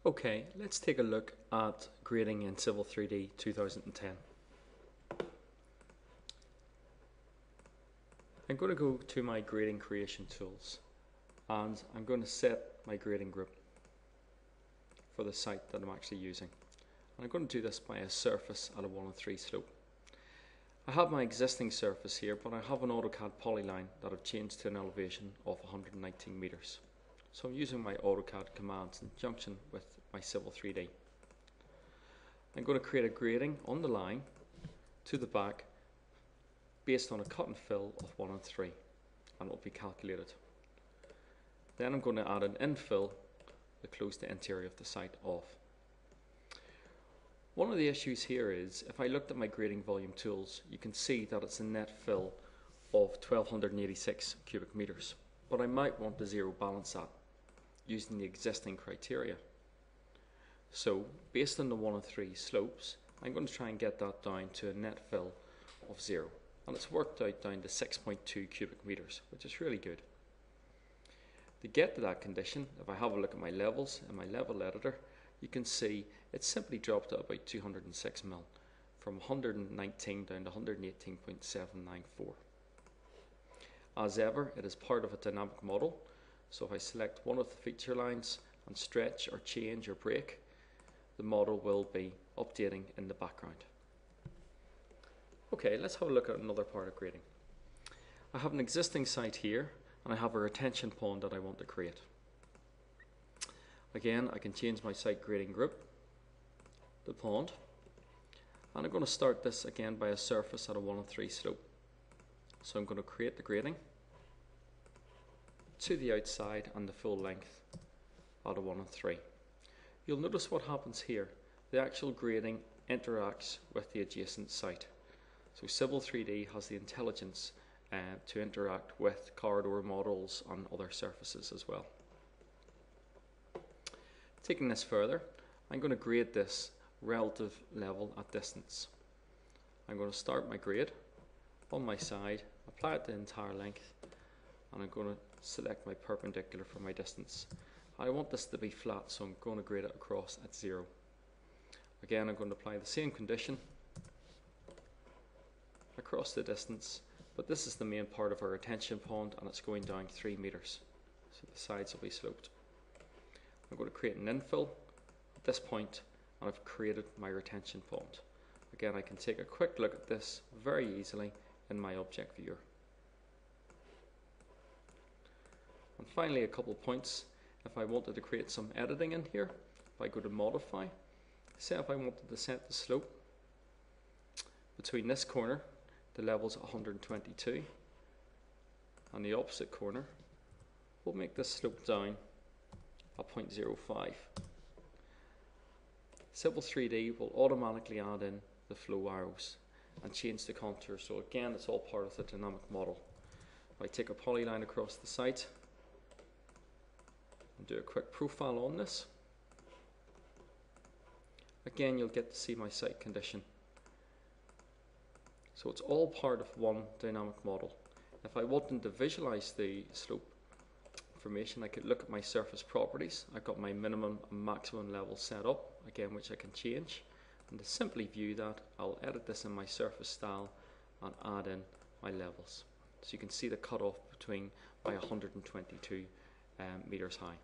Okay, let's take a look at grading in Civil 3D 2010. I'm going to go to my grading creation tools and I'm going to set my grading group for the site that I'm actually using. And I'm going to do this by a surface at a 1:3 slope. I have my existing surface here, but I have an AutoCAD polyline that I've changed to an elevation of 119 meters. So I'm using my AutoCAD commands in conjunction with my Civil 3D. I'm going to create a grading on the line to the back based on a cut and fill of 1:3, and it will be calculated. Then I'm going to add an infill to close the interior of the site off. One of the issues here is, if I looked at my grading volume tools, you can see that it's a net fill of 1286 cubic meters, but I might want to zero balance that using the existing criteria. So based on the 1:3 slopes, I'm going to try and get that down to a net fill of 0, and it's worked out down to 6.2 cubic meters, which is really good. To get to that condition, if I have a look at my levels in my level editor, you can see it's simply dropped to about 206 mil, from 119 down to 118.794. As ever, it is part of a dynamic model, so if I select one of the feature lines and stretch or change or break, the model will be updating in the background. Okay, let's have a look at another part of grading. I have an existing site here and I have a retention pond that I want to create. Again, I can change my site grading group, the pond, and I'm going to start this again by a surface at a 1:3 slope. So I'm going to create the grading to the outside and the full length at a 1:3. You'll notice what happens here. The actual grading interacts with the adjacent site. So Civil 3D has the intelligence to interact with corridor models on other surfaces as well. Taking this further, I'm going to grade this relative level at distance. I'm going to start my grade on my side, apply it the entire length, and I'm going to select my perpendicular for my distance. I want this to be flat, so I'm going to grade it across at 0. Again, I'm going to apply the same condition across the distance, but this is the main part of our retention pond and it's going down 3 meters, so the sides will be sloped. I'm going to create an infill at this point, and I've created my retention pond. Again, I can take a quick look at this very easily in my object viewer. And finally, a couple of points. If I wanted to create some editing in here, if I go to modify, say if I wanted to set the slope between this corner, the level's at 122, and the opposite corner, we'll make this slope down at 0.05. Civil 3D will automatically add in the flow arrows and change the contour. So again, it's all part of the dynamic model. If I take a polyline across the site and do a quick profile on this, again you'll get to see my site condition. So it's all part of one dynamic model. If I wanted to visualize the slope information, I could look at my surface properties. I've got my minimum and maximum level set up, again, which I can change. And to simply view that, I'll edit this in my surface style and add in my levels. So you can see the cutoff between my 122 meters high.